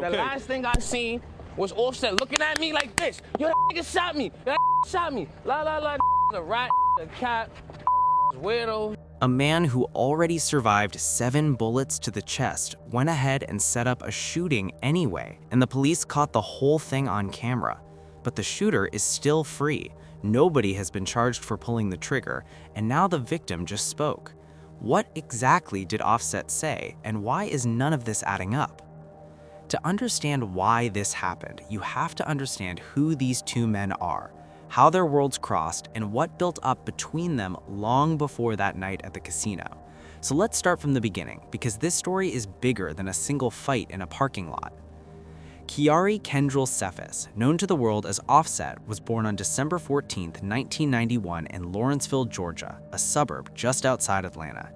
The last thing I seen was Offset looking at me like this. Yo, that nigga shot me. That shot me. La la la. A rat, a cat, weirdo. A man who already survived 7 bullets to the chest went ahead and set up a shooting anyway, and the police caught the whole thing on camera. But the shooter is still free. Nobody has been charged for pulling the trigger, and now the victim just spoke. What exactly did Offset say, and why is none of this adding up? To understand why this happened, you have to understand who these two men are, how their worlds crossed, and what built up between them long before that night at the casino. So let's start from the beginning, because this story is bigger than a single fight in a parking lot. Kiari Kendrell Cephas, known to the world as Offset, was born on December 14, 1991 in Lawrenceville, Georgia, a suburb just outside Atlanta.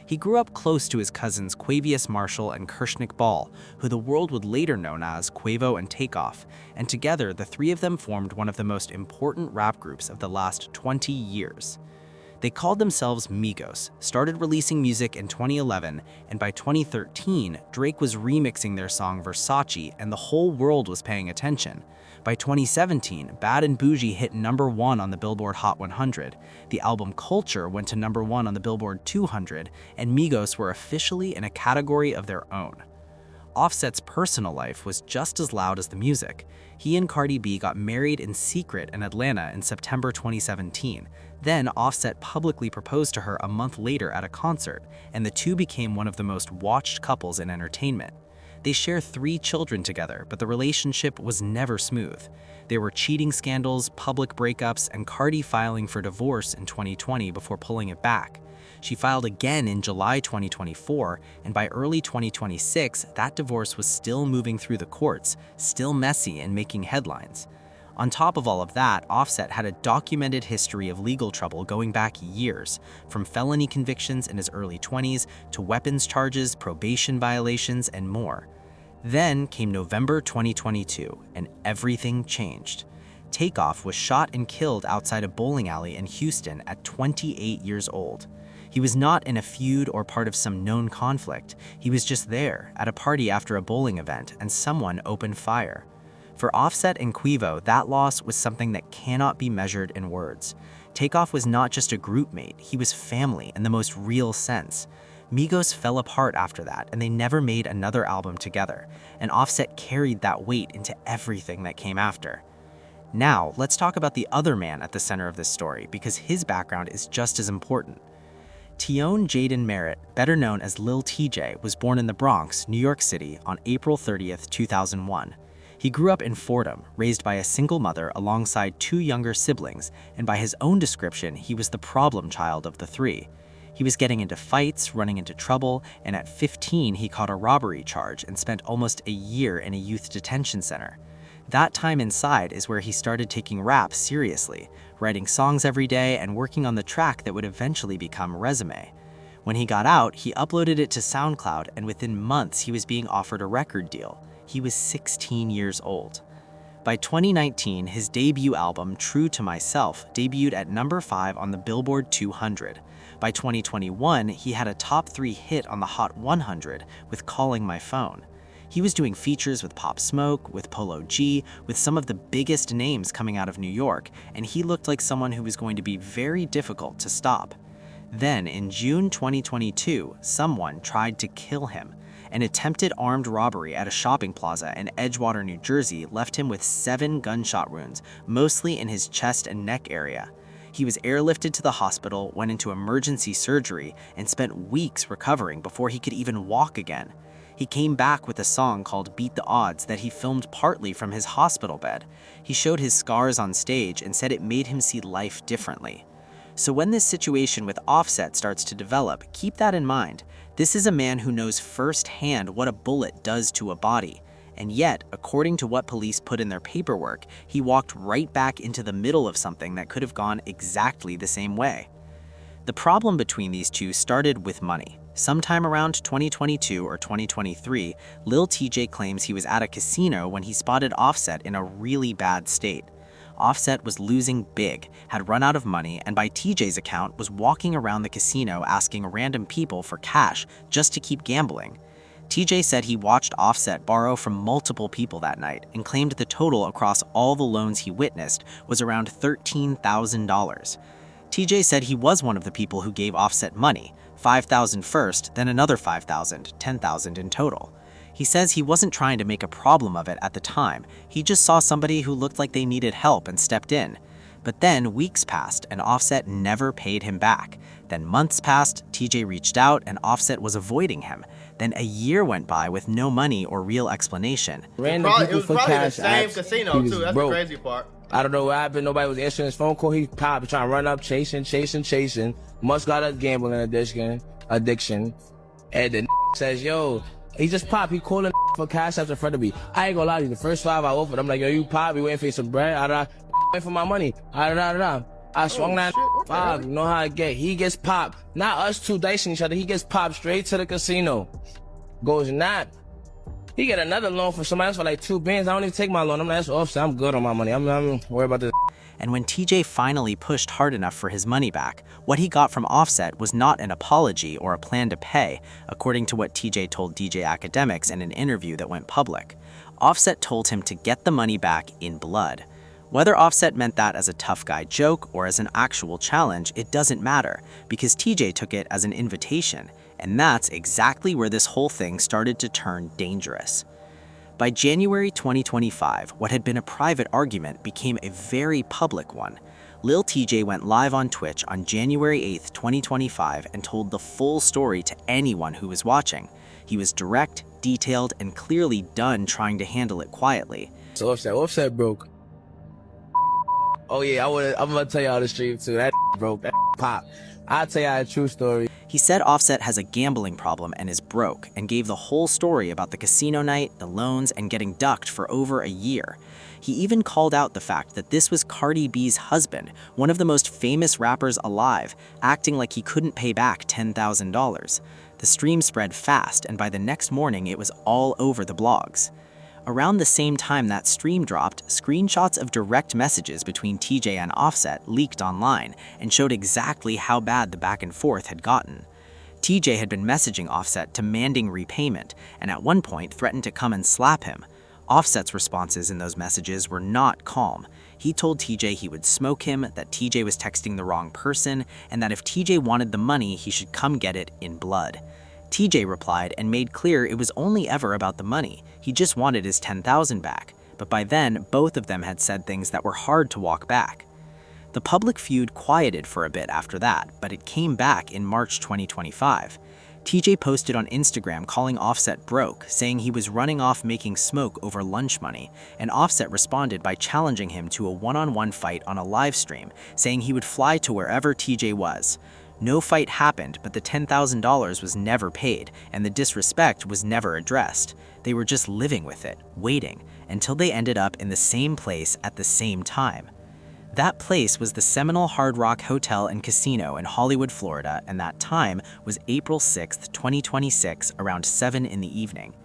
He grew up close to his cousins Quavious Marshall and Kershnick Ball, who the world would later know as Quavo and Takeoff, and together the three of them formed one of the most important rap groups of the last 20 years. They called themselves Migos, started releasing music in 2011, and by 2013, Drake was remixing their song Versace and the whole world was paying attention. By 2017, Bad and Bougie hit #1 on the Billboard Hot 100, the album Culture went to #1 on the Billboard 200, and Migos were officially in a category of their own. Offset's personal life was just as loud as the music. He and Cardi B got married in secret in Atlanta in September 2017. Then Offset publicly proposed to her a month later at a concert, and the two became one of the most watched couples in entertainment. They share 3 children together, but the relationship was never smooth. There were cheating scandals, public breakups, and Cardi filing for divorce in 2020 before pulling it back. She filed again in July 2024, and by early 2026, that divorce was still moving through the courts, still messy and making headlines. On top of all of that, Offset had a documented history of legal trouble going back years, from felony convictions in his early 20s to weapons charges, probation violations, and more. Then came November 2022, and everything changed. Takeoff was shot and killed outside a bowling alley in Houston at 28 years old. He was not in a feud or part of some known conflict. He was just there, at a party after a bowling event, and someone opened fire. For Offset and Quavo, that loss was something that cannot be measured in words. Takeoff was not just a group mate, he was family in the most real sense. Migos fell apart after that, and they never made another album together, and Offset carried that weight into everything that came after. Now, let's talk about the other man at the center of this story, because his background is just as important. Tion Jaden Merritt, better known as Lil TJ, was born in the Bronx, New York City on April 30th, 2001. He grew up in Fordham, raised by a single mother alongside 2 younger siblings, and by his own description, he was the problem child of the 3. He was getting into fights, running into trouble, and at 15 he caught a robbery charge and spent almost a year in a youth detention center. That time inside is where he started taking rap seriously, writing songs every day and working on the track that would eventually become Resume. When he got out, he uploaded it to SoundCloud, and within months he was being offered a record deal. He was 16 years old. By 2019, his debut album, True to Myself, debuted at #5 on the Billboard 200. By 2021, he had a top 3 hit on the Hot 100 with Calling My Phone. He was doing features with Pop Smoke, with Polo G, with some of the biggest names coming out of New York, and he looked like someone who was going to be very difficult to stop. Then, in June 2022, someone tried to kill him. An attempted armed robbery at a shopping plaza in Edgewater, New Jersey left him with 7 gunshot wounds, mostly in his chest and neck area. He was airlifted to the hospital, went into emergency surgery, and spent weeks recovering before he could even walk again. He came back with a song called Beat the Odds that he filmed partly from his hospital bed. He showed his scars on stage and said it made him see life differently. So when this situation with Offset starts to develop, keep that in mind. This is a man who knows firsthand what a bullet does to a body. And yet, according to what police put in their paperwork, he walked right back into the middle of something that could have gone exactly the same way. The problem between these two started with money. Sometime around 2022 or 2023, Lil TJ claims he was at a casino when he spotted Offset in a really bad state. Offset was losing big, had run out of money, and by TJ's account was walking around the casino asking random people for cash just to keep gambling. TJ said he watched Offset borrow from multiple people that night and claimed the total across all the loans he witnessed was around $13,000. TJ said he was one of the people who gave Offset money, $5,000 first, then another $5,000, $10,000 in total. He says he wasn't trying to make a problem of it at the time, he just saw somebody who looked like they needed help and stepped in. But then weeks passed and Offset never paid him back. Then months passed, TJ reached out and Offset was avoiding him. Then a year went by with no money or real explanation. Random It people was for probably the cash same apps. casino He was too. That's broke. the crazy part. I don't know what happened. Nobody was answering his phone call. He popped, trying to run up, chasing. Must got a gambling addiction. And the says, yo, he just popped. He calling for cash apps in front of me. I ain't gonna lie to you. The first 5 I offered, I'm like, yo, you pop. You waiting for some bread? Waiting for my money. I swung that shit, what the 5. hell? You know how I get. He gets popped. Not us two dicing each other. He gets popped straight to the casino. Goes not. He get another loan from somebody else for like 2 bands. I don't even take my loan. I'm like, that's Offset. I'm good on my money. I'm worried about this. And when TJ finally pushed hard enough for his money back, what he got from Offset was not an apology or a plan to pay, according to what TJ told DJ Academics in an interview that went public. Offset told him to get the money back in blood. Whether Offset meant that as a tough guy joke or as an actual challenge, it doesn't matter, because TJ took it as an invitation, and that's exactly where this whole thing started to turn dangerous. By January 2025, what had been a private argument became a very public one. Lil TJ went live on Twitch on January 8th, 2025 and told the full story to anyone who was watching. He was direct, detailed, and clearly done trying to handle it quietly. So Offset broke. Oh yeah, I'm gonna tell y'all the stream too. That broke. That pop. I'll tell y'all a true story. He said Offset has a gambling problem and is broke, and gave the whole story about the casino night, the loans, and getting ducked for over a year. He even called out the fact that this was Cardi B's husband, one of the most famous rappers alive, acting like he couldn't pay back $10,000. The stream spread fast, and by the next morning it was all over the blogs. Around the same time that stream dropped, screenshots of direct messages between TJ and Offset leaked online and showed exactly how bad the back and forth had gotten. TJ had been messaging Offset demanding repayment, and at one point threatened to come and slap him. Offset's responses in those messages were not calm. He told TJ he would smoke him, that TJ was texting the wrong person, and that if TJ wanted the money, he should come get it in blood. TJ replied and made clear it was only ever about the money. He just wanted his $10,000 back. But by then, both of them had said things that were hard to walk back. The public feud quieted for a bit after that, but it came back in March 2025. TJ posted on Instagram calling Offset broke, saying he was running off making smoke over lunch money, and Offset responded by challenging him to a one-on-one fight on a live stream, saying he would fly to wherever TJ was. No fight happened, but the $10,000 was never paid, and the disrespect was never addressed. They were just living with it, waiting, until they ended up in the same place at the same time. That place was the Seminole Hard Rock Hotel and Casino in Hollywood, Florida, and that time was April 6, 2026, around 7 in the evening.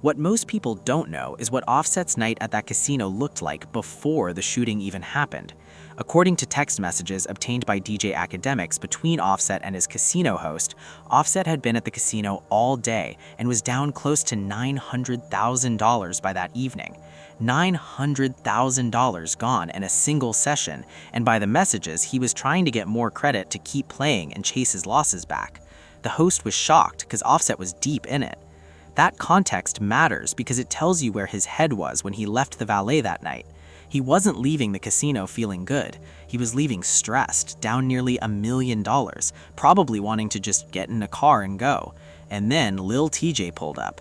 What most people don't know is what Offset's night at that casino looked like before the shooting even happened. According to text messages obtained by DJ Academics between Offset and his casino host, Offset had been at the casino all day and was down close to $900,000 by that evening. $900,000 gone in a single session, and by the messages, he was trying to get more credit to keep playing and chase his losses back. The host was shocked because Offset was deep in it. That context matters because it tells you where his head was when he left the valet that night. He wasn't leaving the casino feeling good. He was leaving stressed, down nearly $1 million, probably wanting to just get in a car and go. And then Lil TJ pulled up.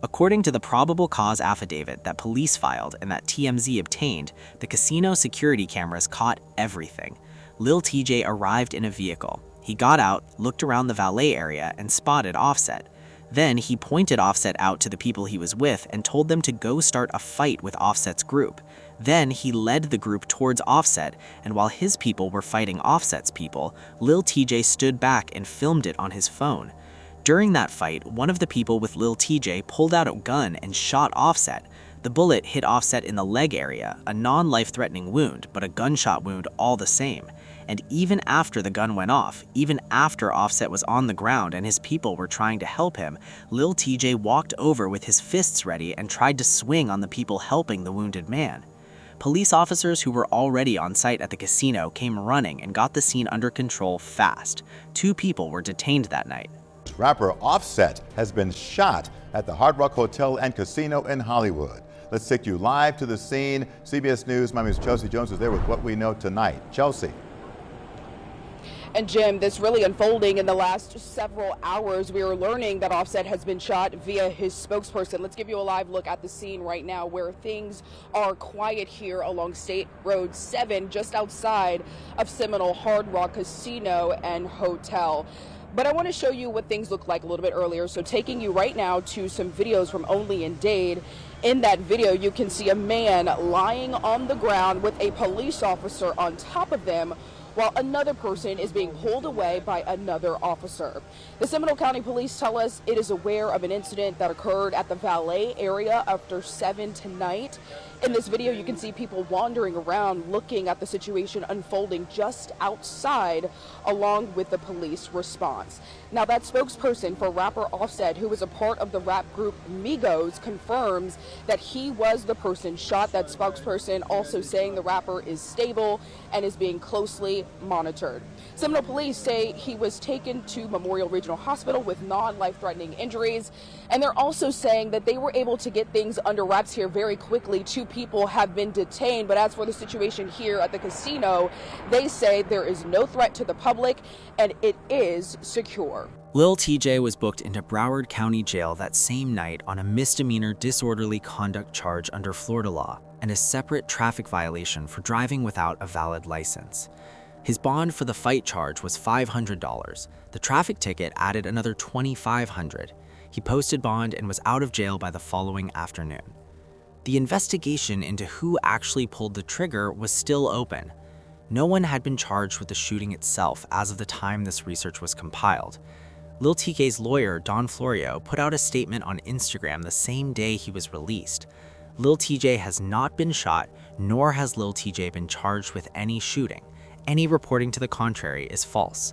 According to the probable cause affidavit that police filed and that TMZ obtained, the casino security cameras caught everything. Lil TJ arrived in a vehicle. He got out, looked around the valet area, and spotted Offset. Then he pointed Offset out to the people he was with and told them to go start a fight with Offset's group. Then he led the group towards Offset, and while his people were fighting Offset's people, Lil TJ stood back and filmed it on his phone. During that fight, one of the people with Lil TJ pulled out a gun and shot Offset. The bullet hit Offset in the leg area, a non-life-threatening wound, but a gunshot wound all the same. And even after the gun went off, even after Offset was on the ground and his people were trying to help him, Lil TJ walked over with his fists ready and tried to swing on the people helping the wounded man. Police officers who were already on site at the casino came running and got the scene under control fast. 2 people were detained that night. Rapper Offset has been shot at the Hard Rock Hotel and Casino in Hollywood. Let's take you live to the scene. CBS News, my name is Chelsea Jones, is there with what we know tonight. Chelsea. And Jim, this really unfolding in the last several hours. We are learning that Offset has been shot via his spokesperson. Let's give you a live look at the scene right now where things are quiet here along State Road 7, just outside of Seminole Hard Rock Casino and Hotel. But I want to show you what things look like a little bit earlier. So taking you right now to some videos from Only in Dade. In that video, you can see a man lying on the ground with a police officer on top of them, while another person is being pulled away by another officer. The Seminole County Police tell us it is aware of an incident that occurred at the valet area after 7 tonight. In this video, you can see people wandering around looking at the situation unfolding just outside, along with the police response. Now, that spokesperson for rapper Offset, who was a part of the rap group Migos, confirms that he was the person shot. That spokesperson also saying the rapper is stable and is being closely monitored. Seminole police say he was taken to Memorial Regional Hospital with non-life-threatening injuries, and they're also saying that they were able to get things under wraps here very quickly. 2 people have been detained, but as for the situation here at the casino, they say there is no threat to the public and it is secure. Lil TJ was booked into Broward County Jail that same night on a misdemeanor disorderly conduct charge under Florida law and a separate traffic violation for driving without a valid license. His bond for the fight charge was $500. The traffic ticket added another $2,500. He posted bond and was out of jail by the following afternoon. The investigation into who actually pulled the trigger was still open. No one had been charged with the shooting itself as of the time this research was compiled. Lil TK's lawyer, Don Florio, put out a statement on Instagram the same day he was released. Lil TJ has not been shot, nor has Lil TJ been charged with any shooting. Any reporting to the contrary is false.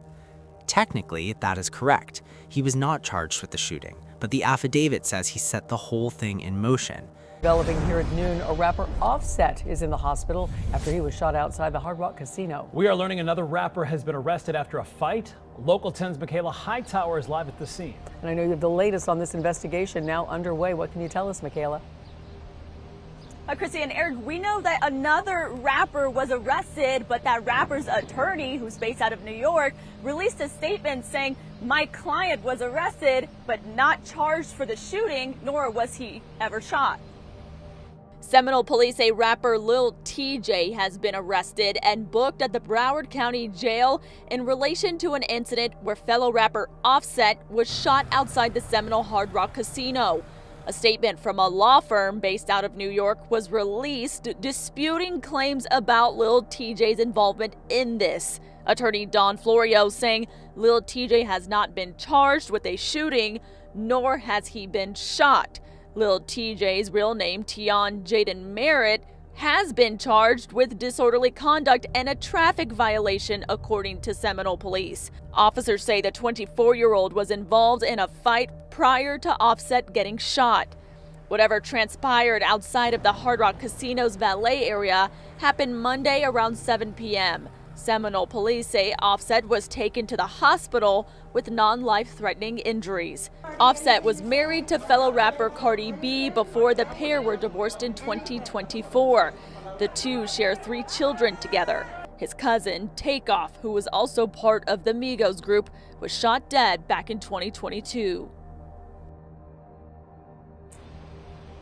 Technically, that is correct. He was not charged with the shooting, but the affidavit says he set the whole thing in motion. Developing here at noon, a rapper Offset is in the hospital after he was shot outside the Hard Rock Casino. We are learning another rapper has been arrested after a fight. Local 10's Michaela Hightower is live at the scene. And I know you have the latest on this investigation now underway. What can you tell us, Michaela? Chrissy and Eric, we know that another rapper was arrested, but that rapper's attorney, who's based out of New York, released a statement saying, "My client was arrested, but not charged for the shooting, nor was he ever shot." Seminole police say rapper Lil TJ has been arrested and booked at the Broward County Jail in relation to an incident where fellow rapper Offset was shot outside the Seminole Hard Rock Casino. A statement from a law firm based out of New York was released disputing claims about Lil TJ's involvement in this. Attorney Don Florio saying Lil TJ has not been charged with a shooting, nor has he been shot. Lil TJ's real name, Tion Jaden Merritt, has been charged with disorderly conduct and a traffic violation, according to Seminole police. Officers say the 24-year-old was involved in a fight prior to Offset getting shot. Whatever transpired outside of the Hard Rock Casino's valet area happened Monday around 7 p.m. Seminole police say Offset was taken to the hospital with non-life-threatening injuries. Offset was married to fellow rapper Cardi B before the pair were divorced in 2024. The two share 3 children together. His cousin, Takeoff, who was also part of the Migos group, was shot dead back in 2022.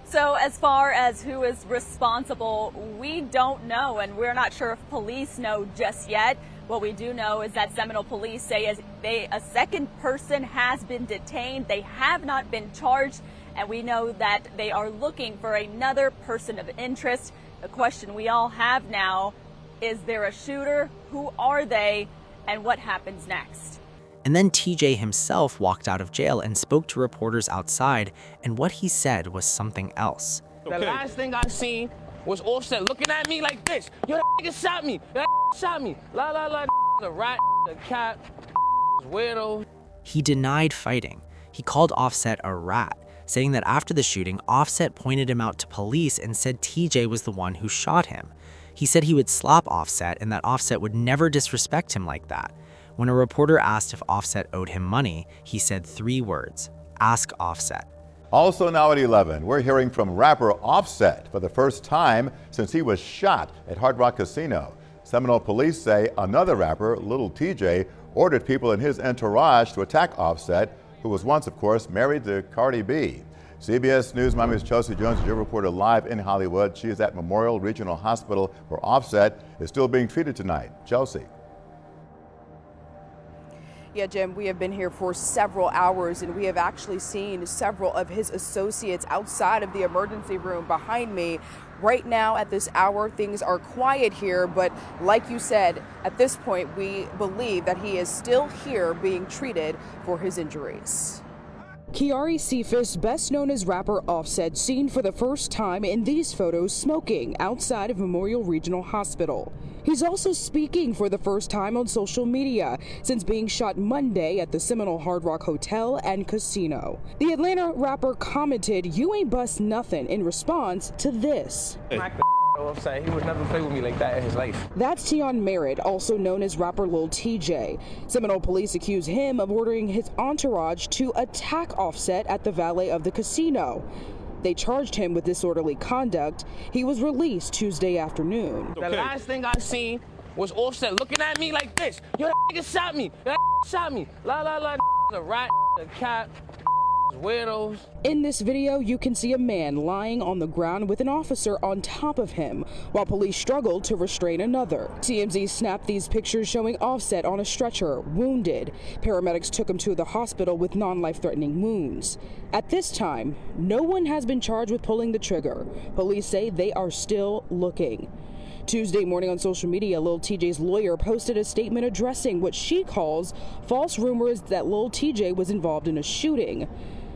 So as far as who is responsible, we don't know, and we're not sure if police know just yet. What we do know is that Seminole police say a second person has been detained. They have not been charged, and we know that they are looking for another person of interest. The question we all have now, is there a shooter? Who are they? And what happens next? And then TJ himself walked out of jail and spoke to reporters outside, and what he said was something else. The last thing I seen was Offset looking at me like this. Yo, that nigga shot me. That shot me. La la la. a rat, a cat, weirdo. He denied fighting. He called Offset a rat, saying that after the shooting, Offset pointed him out to police and said TJ was the one who shot him. He said he would slap Offset and that Offset would never disrespect him like that. When a reporter asked if Offset owed him money, he said 3 words: ask Offset. Also now at 11, we're hearing from rapper Offset for the first time since he was shot at Hard Rock Casino. Seminole police say another rapper, Lil TJ, ordered people in his entourage to attack Offset, who was once, of course, married to Cardi B. CBS News, my name is Chelsea Jones, your reporter live in Hollywood. She is at Memorial Regional Hospital where Offset is still being treated tonight. Chelsea. Yeah, Jim, we have been here for several hours and we have actually seen several of his associates outside of the emergency room behind me. Right now at this hour, things are quiet here, but like you said, at this point, we believe that he is still here being treated for his injuries. Kiari Cephas, best known as rapper Offset, seen for the first time in these photos smoking outside of Memorial Regional Hospital. He's also speaking for the first time on social media since being shot Monday at the Seminole Hard Rock Hotel and Casino. The Atlanta rapper commented, "You ain't bust nothing," in response to this. Offset, he would never play with me like that in his life. That's Tion Merritt, also known as rapper Lil TJ. Seminole police accuse him of ordering his entourage to attack Offset at the valet of the casino. They charged him with disorderly conduct. He was released Tuesday afternoon. The last thing I seen was Offset looking at me like this. Yo, that nigga shot me. That shot me. La la la. A rat, a cat, weirdos. In this video, you can see a man lying on the ground with an officer on top of him, while police struggled to restrain another. TMZ snapped these pictures showing Offset on a stretcher, wounded. Paramedics took him to the hospital with non-life-threatening wounds. At this time, no one has been charged with pulling the trigger. Police say they are still looking. Tuesday morning on social media, Lil TJ's lawyer posted a statement addressing what she calls false rumors that Lil TJ was involved in a shooting.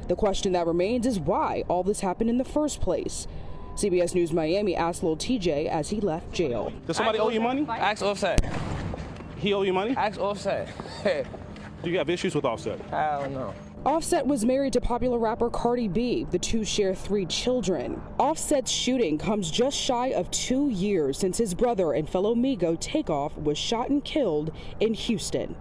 The question that remains is why all this happened in the first place. CBS News Miami asked Lil TJ as he left jail. Does somebody owe you money? Ask Offset. He owe you money? Ask Offset. Do you have issues with Offset? Hell no. Offset was married to popular rapper Cardi B. The two share 3 children. Offset's shooting comes just shy of 2 years since his brother and fellow Migos Takeoff was shot and killed in Houston.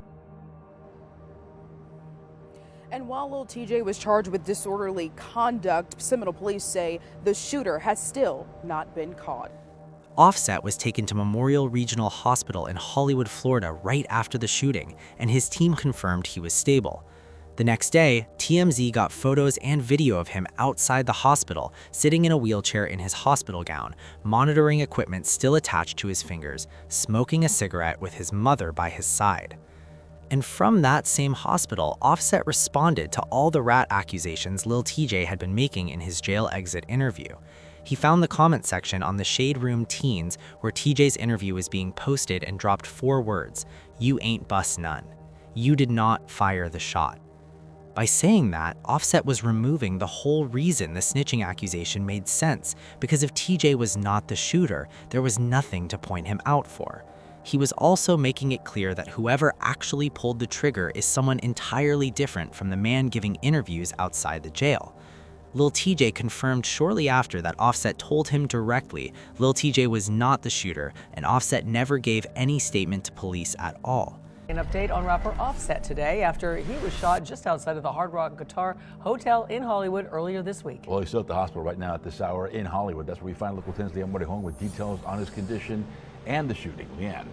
And while Lil TJ was charged with disorderly conduct, Seminole police say the shooter has still not been caught. Offset was taken to Memorial Regional Hospital in Hollywood, Florida right after the shooting, and his team confirmed he was stable. The next day, TMZ got photos and video of him outside the hospital, sitting in a wheelchair in his hospital gown, monitoring equipment still attached to his fingers, smoking a cigarette with his mother by his side. And from that same hospital, Offset responded to all the rat accusations Lil TJ had been making in his jail exit interview. He found the comment section on the Shade Room Teens where TJ's interview was being posted and dropped 4 words: "You ain't bust none. You did not fire the shot." By saying that, Offset was removing the whole reason the snitching accusation made sense, because if TJ was not the shooter, there was nothing to point him out for. He was also making it clear that whoever actually pulled the trigger is someone entirely different from the man giving interviews outside the jail. Lil TJ confirmed shortly after that Offset told him directly Lil TJ was not the shooter, and Offset never gave any statement to police at all. An update on rapper Offset today after he was shot just outside of the Hard Rock Guitar Hotel in Hollywood earlier this week. Well, he's still at the hospital right now at this hour in Hollywood. That's where we find local 10's Leanne Home with details on his condition and the shooting. Leanne.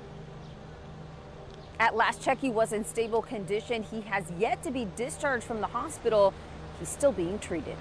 At last check, he was in stable condition. He has yet to be discharged from the hospital. He's still being treated.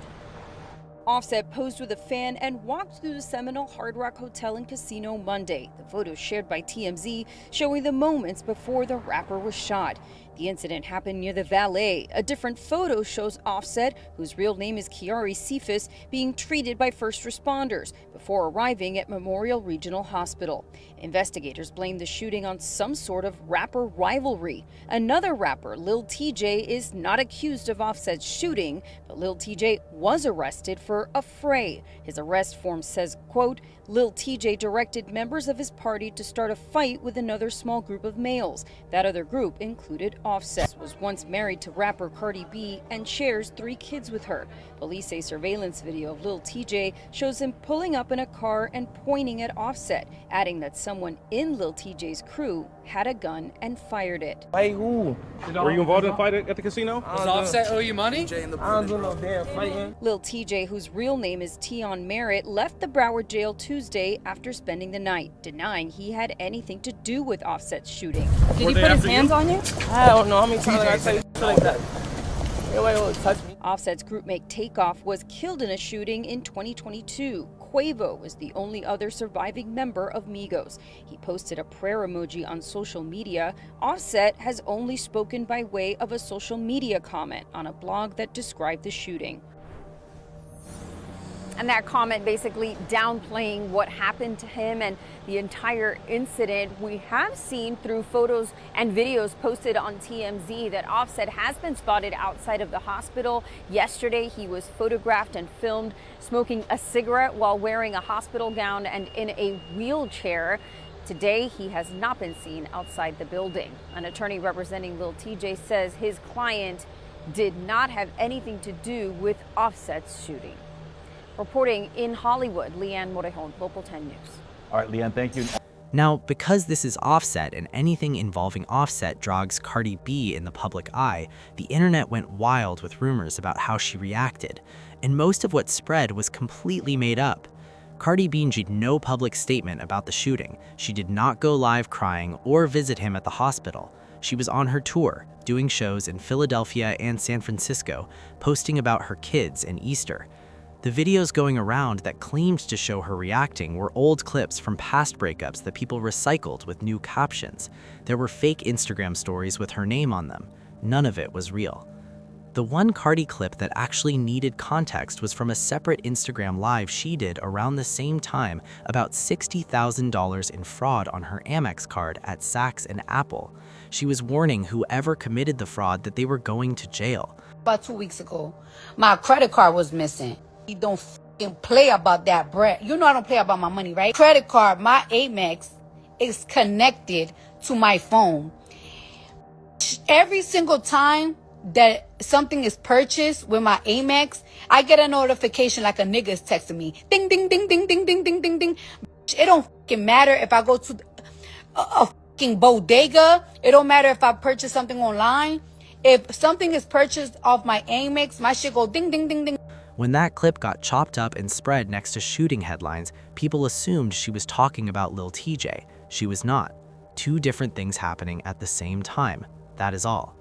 Offset posed with a fan and walked through the Seminole Hard Rock Hotel and Casino Monday. The photos shared by TMZ showing the moments before the rapper was shot. The incident happened near the valet. A different photo shows Offset, whose real name is Kiari Cephas, being treated by first responders before arriving at Memorial Regional Hospital. Investigators blame the shooting on some sort of rapper rivalry. Another rapper, Lil TJ, is not accused of Offset's shooting, but Lil TJ was arrested for a fray. His arrest form says, quote, Lil TJ directed members of his party to start a fight with another small group of males. That other group included Offset, was once married to rapper Cardi B and shares 3 kids with her. Police say surveillance video of Lil TJ shows him pulling up in a car and pointing at Offset, adding that someone in Lil TJ's crew had a gun and fired it. Hey, who? Were you involved in a fight at the casino? Does Offset owe you money? I don't do no damn fighting. Lil TJ, whose real name is Tion Merritt, left the Broward jail Tuesday after spending the night, denying he had anything to do with Offset's shooting. Did he put his hands on you? I don't know how many times I tell you shit like that. Nobody will touch me. Offset's groupmate Takeoff was killed in a shooting in 2022. Quavo was the only other surviving member of Migos. He posted a prayer emoji on social media. Offset has only spoken by way of a social media comment on a blog that described the shooting. And that comment basically downplaying what happened to him and the entire incident. We have seen through photos and videos posted on TMZ that Offset has been spotted outside of the hospital. Yesterday, he was photographed and filmed smoking a cigarette while wearing a hospital gown and in a wheelchair. Today, he has not been seen outside the building. An attorney representing Lil TJ says his client did not have anything to do with Offset's shooting. Reporting in Hollywood, Leanne Morejon, Local 10 News. All right, Leanne, thank you. Now, because this is Offset and anything involving Offset drags Cardi B in the public eye, the internet went wild with rumors about how she reacted, and most of what spread was completely made up. Cardi B made no public statement about the shooting. She did not go live crying or visit him at the hospital. She was on her tour, doing shows in Philadelphia and San Francisco, posting about her kids and Easter. The videos going around that claimed to show her reacting were old clips from past breakups that people recycled with new captions. There were fake Instagram stories with her name on them. None of it was real. The one Cardi clip that actually needed context was from a separate Instagram live she did around the same time about $60,000 in fraud on her Amex card at Saks and Apple. She was warning whoever committed the fraud that they were going to jail. About 2 weeks ago, my credit card was missing. You don't fucking play about that bread. You know I don't play about my money, right? Credit card, my Amex is connected to my phone. Every single time that something is purchased with my Amex, I get a notification like a nigga is texting me. Ding, ding, ding, ding, ding, ding, ding, ding, ding. It don't fucking matter if I go to a fucking bodega. It don't matter if I purchase something online. If something is purchased off my Amex, my shit go ding, ding, ding, ding. When that clip got chopped up and spread next to shooting headlines, people assumed she was talking about Lil TJ. She was not. 2 different things happening at the same time. That is all.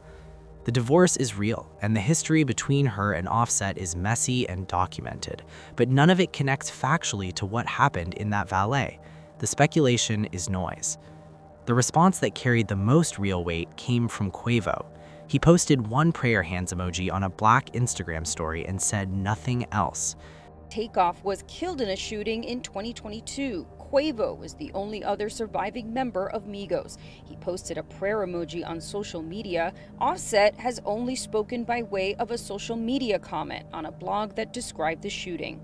The divorce is real, and the history between her and Offset is messy and documented, but none of it connects factually to what happened in that valet. The speculation is noise. The response that carried the most real weight came from Quavo. He posted one prayer hands emoji on a black Instagram story and said nothing else. Takeoff was killed in a shooting in 2022. Quavo was the only other surviving member of Migos. He posted a prayer emoji on social media. Offset has only spoken by way of a social media comment on a blog that described the shooting.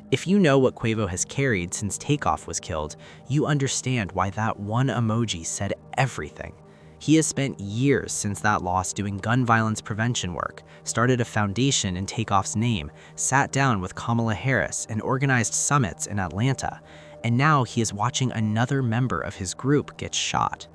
If you know what Quavo has carried since Takeoff was killed, you understand why that one emoji said everything. He has spent years since that loss doing gun violence prevention work, started a foundation in Takeoff's name, sat down with Kamala Harris, and organized summits in Atlanta. And now he is watching another member of his group get shot.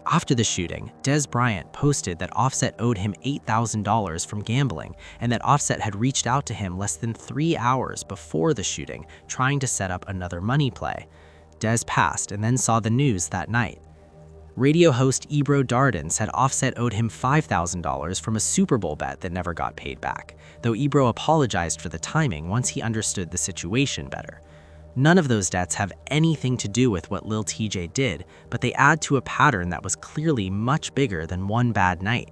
After the shooting, Des Bryant posted that Offset owed him $8,000 from gambling and that Offset had reached out to him less than 3 hours before the shooting, trying to set up another money play. Des passed and then saw the news that night. Radio host Ebro Darden said Offset owed him $5,000 from a Super Bowl bet that never got paid back, though Ebro apologized for the timing once he understood the situation better. None of those deaths have anything to do with what Lil TJ did, but they add to a pattern that was clearly much bigger than one bad night.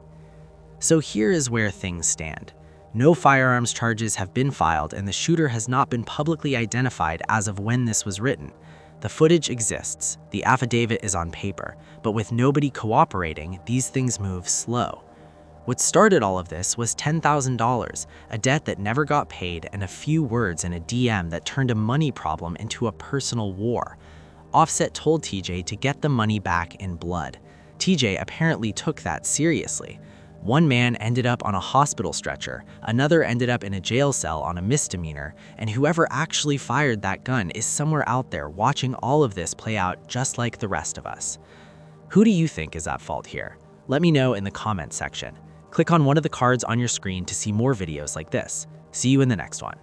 So here is where things stand. No firearms charges have been filed, and the shooter has not been publicly identified as of when this was written. The footage exists, the affidavit is on paper, but with nobody cooperating, these things move slow. What started all of this was $10,000, a debt that never got paid, and a few words in a DM that turned a money problem into a personal war. Offset told TJ to get the money back in blood. TJ apparently took that seriously. One man ended up on a hospital stretcher, another ended up in a jail cell on a misdemeanor, and whoever actually fired that gun is somewhere out there watching all of this play out just like the rest of us. Who do you think is at fault here? Let me know in the comments section. Click on one of the cards on your screen to see more videos like this. See you in the next one.